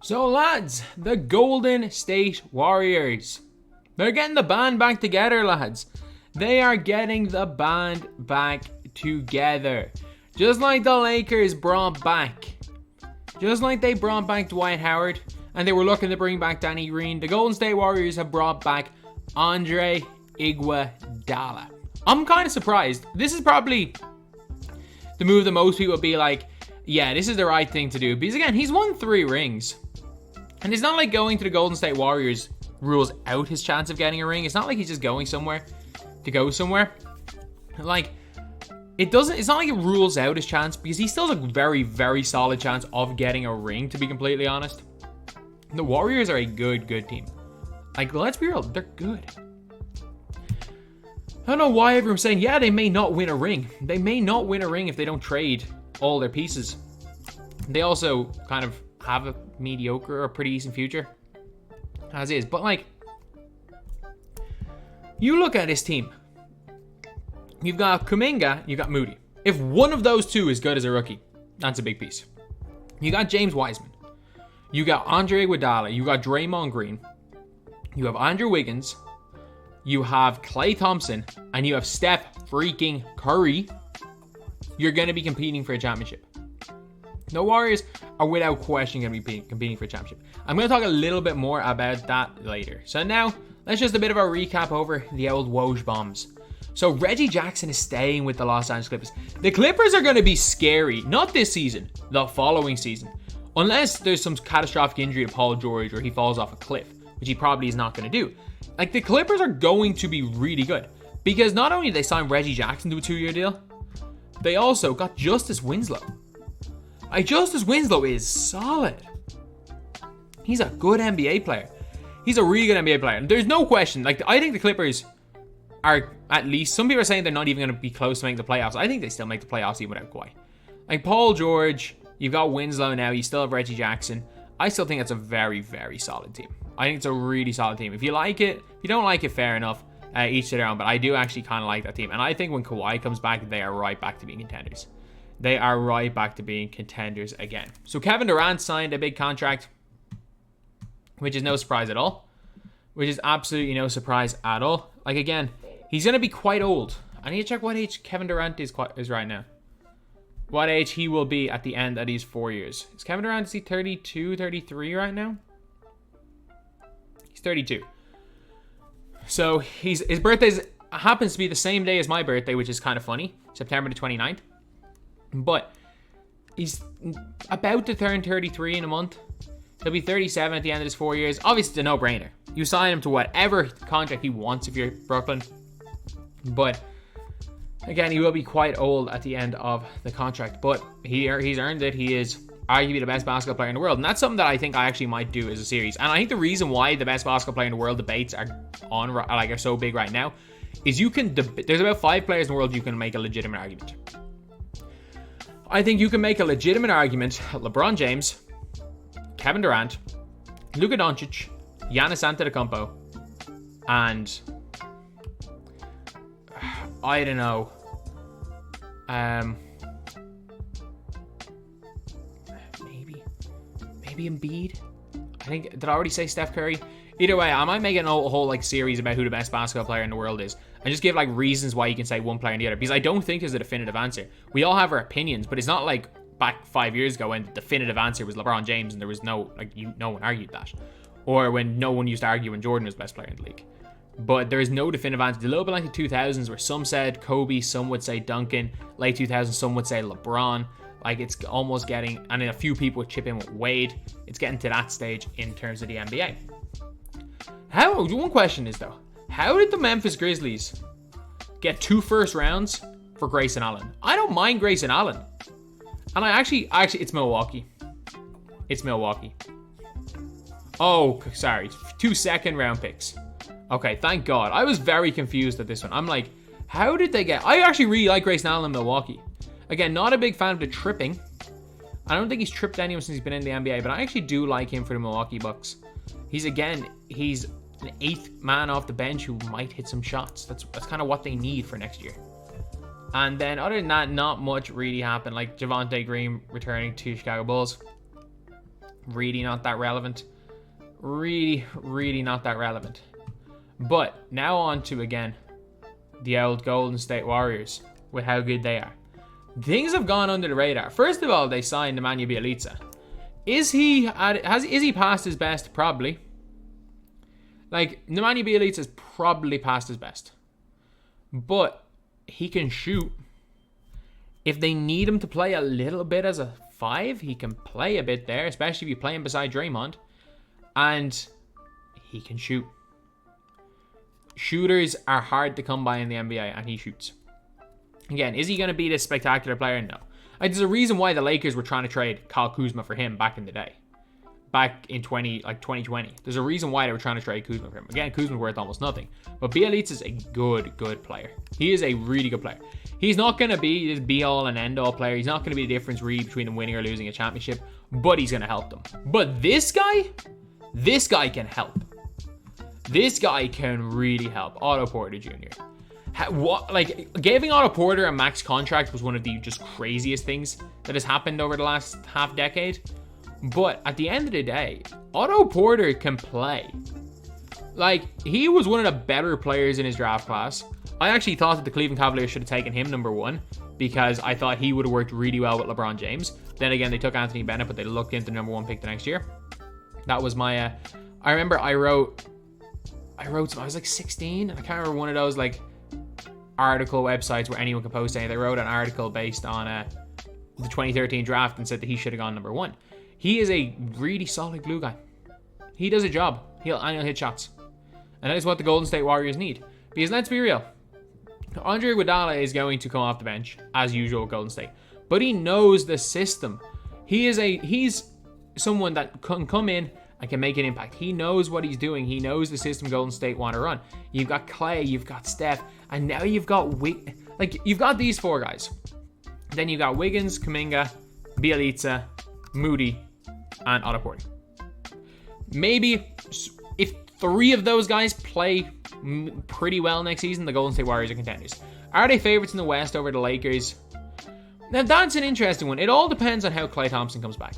So lads, the Golden State Warriors. They're getting the band back together, lads. They are getting the band back together. Just like the Lakers brought back. Just like they brought back Dwight Howard and they were looking to bring back Danny Green, the Golden State Warriors have brought back Andre Iguodala. I'm kind of surprised. This is probably the move that most people would be like, yeah, this is the right thing to do. Because again, he's won 3 rings. And it's not like going to the Golden State Warriors rules out his chance of getting a ring. It's not like he's just going somewhere to go somewhere. Like, it's not like it rules out his chance, because he still has a very, very solid chance of getting a ring, to be completely honest. The Warriors are a good team. Like, let's be real, they're good. I don't know why everyone's saying, yeah, they may not win a ring. They may not win a ring if they don't trade all their pieces. They also kind of have a mediocre or pretty decent future as is. But like, you look at this team. You've got Kuminga, you've got Moody. If one of those two is good as a rookie, that's a big piece. You got James Wiseman. You got Andre Iguodala. You got Draymond Green. You have Andrew Wiggins. You have Klay Thompson. And you have Steph freaking Curry. You're going to be competing for a championship. The Warriors are without question going to be competing for a championship. I'm going to talk a little bit more about that later. So now, let's just a bit of a recap over the old Woj bombs. So Reggie Jackson is staying with the Los Angeles Clippers. The Clippers are going to be scary. Not this season. The following season. Unless there's some catastrophic injury to Paul George or he falls off a cliff. Which he probably is not going to do. Like, the Clippers are going to be really good. Because not only did they sign Reggie Jackson to a 2-year deal, they also got Justice Winslow. Justice Winslow is solid. He's a good NBA player. He's a really good NBA player. There's no question. Like, I think the Clippers are at least, some people are saying they're not even going to be close to making the playoffs. I think they still make the playoffs even without Kawhi. Like, Paul George, you've got Winslow now, you still have Reggie Jackson. I still think that's a very, very solid team. I think it's a really solid team. If you like it, if you don't like it, fair enough. Each to their own, but I do actually kind of like that team. And I think when Kawhi comes back, they are right back to being contenders. They are right back to being contenders again. So Kevin Durant signed a big contract, which is no surprise at all. Which is absolutely no surprise at all. Like, again, he's going to be quite old. I need to check what age Kevin Durant is right now. What age he will be at the end of these 4 years. Is Kevin Durant, is he 32, 33 right now? He's 32. So his birthday happens to be the same day as my birthday, which is kind of funny. September the 29th. But he's about to turn 33 in a month. He'll be 37 at the end of his 4 years. Obviously, it's a no-brainer. You sign him to whatever contract he wants if you're Brooklyn. But again, he will be quite old at the end of the contract. But he's earned it. He is arguably the best basketball player in the world. And that's something that I think I actually might do as a series. And I think the reason why the best basketball player in the world debates are so big right now is there's about 5 players in the world you can make a legitimate argument. I think you can make a legitimate argument. LeBron James, Kevin Durant, Luka Doncic, Giannis Antetokounmpo, and I don't know. Maybe Embiid. I think, did I already say Steph Curry? Either way, I might make a whole like series about who the best basketball player in the world is, and just give like reasons why you can say one player and the other, because I don't think there's a definitive answer. We all have our opinions, but it's not like back 5 years ago when the definitive answer was LeBron James and there was no one argued that, or when no one used to argue when Jordan was the best player in the league. But there is no definitive answer. A little bit like the 2000s where some said Kobe, some would say Duncan, late 2000s some would say LeBron. Like, it's almost getting, and then a few people would chip in with Wade. It's getting to that stage in terms of the NBA. One question is though, how did the Memphis Grizzlies get 2 first rounds for Grayson Allen? I don't mind Grayson Allen. And I actually, it's Milwaukee. It's Milwaukee. Oh, sorry. 2 second round picks. Okay, thank God. I was very confused at this one. I'm like, how did they get... I actually really like Grayson Allen in Milwaukee. Again, not a big fan of the tripping. I don't think he's tripped anyone since he's been in the NBA, but I actually do like him for the Milwaukee Bucks. He's an 8th man off the bench who might hit some shots. That's kind of what they need for next year. And then other than that, not much really happened. Like Javonte Green returning to Chicago Bulls. really not that relevant. Really not that relevant. But now on to, again, the old Golden State Warriors with how good they are. Things have gone under the radar. First of all, they signed Nemanja Bjelica. Is he past his best? Probably. Like, Nemanja Bjelica is probably past his best. But he can shoot. If they need him to play a little bit as a 5, he can play a bit there, especially if you play him beside Draymond. And he can shoot. Shooters are hard to come by in the NBA, and he shoots. Again, is he going to be this spectacular player? No. Like, there's a reason why the Lakers were trying to trade Kyle Kuzma for him back in the day. Back in 2020. There's a reason why they were trying to trade Kuzma for him. Again, Kuzma's worth almost nothing. But Bjelica is a good player. He is a really good player. He's not going to be this be-all and end-all player. He's not going to be the difference really between them winning or losing a championship. But he's going to help them. But this guy can help. This guy can really help. Otto Porter Jr. Giving Otto Porter a max contract was one of the just craziest things that has happened over the last half decade. But at the end of the day, Otto Porter can play. Like, he was one of the better players in his draft class. I actually thought that the Cleveland Cavaliers should have taken him number 1 because I thought he would have worked really well with LeBron James. Then again, they took Anthony Bennett, but they looked into the number 1 pick the next year. That was my, I remember I wrote some, I was like 16, and I can't remember one of those like article websites where anyone can post anything. They wrote an article based on the 2013 draft and said that he should have gone number 1. He is a really solid glue guy. He does a job. He'll hit shots. And that is what the Golden State Warriors need. Because let's be real. Andre Iguodala is going to come off the bench, as usual with Golden State. But he knows the system. He's someone that can come in and can make an impact. He knows what he's doing. He knows the system Golden State want to run. You've got Clay, you've got Steph, and now you've got you've got these 4 guys. Then you've got Wiggins, Kuminga, Bjelica, Moody, and Otto Porter. Maybe if 3 of those guys play pretty well next season, the Golden State Warriors are contenders. Are they favorites in the West over the Lakers? Now that's an interesting one. It all depends on how Klay Thompson comes back.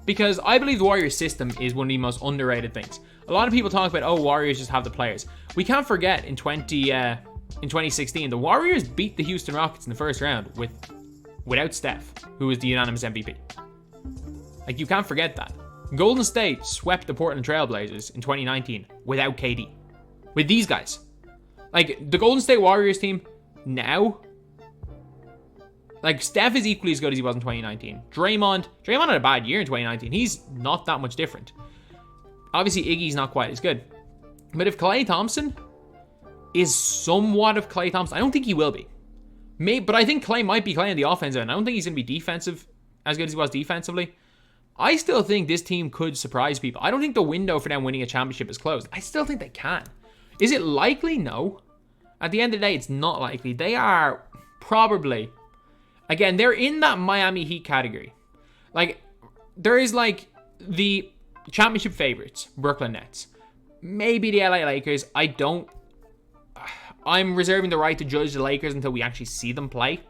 Because I believe the Warriors system is one of the most underrated things. A lot of people talk about, Warriors just have the players. We can't forget in 2016, the Warriors beat the Houston Rockets in the first round without Steph, who was the unanimous MVP. Like, you can't forget that. Golden State swept the Portland Trailblazers in 2019 without KD. With these guys. Like, the Golden State Warriors team now, like, Steph is equally as good as he was in 2019. Draymond had a bad year in 2019. He's not that much different. Obviously, Iggy's not quite as good. But if Klay Thompson is somewhat of Klay Thompson, I don't think he will be. But I think Klay might be Klay on the offensive end. I don't think he's going to be defensive, as good as he was defensively. I still think this team could surprise people. I don't think the window for them winning a championship is closed. I still think they can. Is it likely? No. At the end of the day, it's not likely. They are probably... Again, they're in that Miami Heat category. Like, there is like the championship favorites, Brooklyn Nets. Maybe the LA Lakers. I'm reserving the right to judge the Lakers until we actually see them play.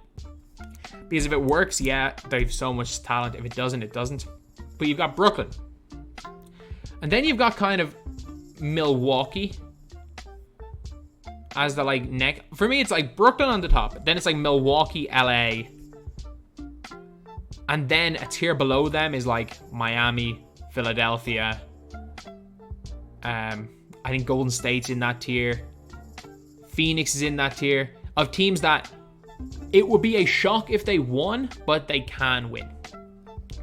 Because if it works, yeah, they have so much talent. If it doesn't, it doesn't. But you've got Brooklyn. And then you've got kind of Milwaukee as the like neck. For me, it's like Brooklyn on the top. Then it's like Milwaukee, LA. And then a tier below them is like Miami, Philadelphia. I think Golden State's in that tier. Phoenix is in that tier of teams that it would be a shock if they won, but they can win.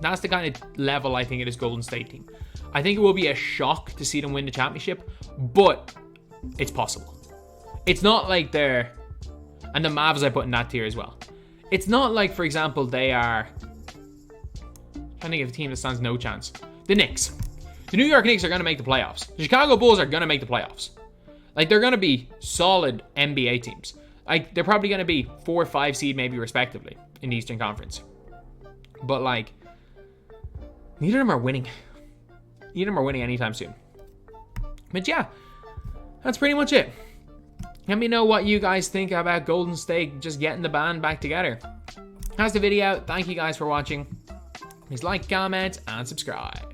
That's the kind of level I think it is Golden State team. I think it will be a shock to see them win the championship, but it's possible. It's not like they're... And the Mavs I put in that tier as well. It's not like, for example, they are... I'm trying to think of a team that stands no chance. The Knicks. The New York Knicks are going to make the playoffs. The Chicago Bulls are going to make the playoffs. Like, they're going to be solid NBA teams. Like, they're probably going to be 4 or 5 seed maybe respectively in the Eastern Conference. But, like, neither of them are winning. Neither of them are winning anytime soon. But yeah, that's pretty much it. Let me know what you guys think about Golden State just getting the band back together. That's the video. Thank you guys for watching. Please like, comment, and subscribe.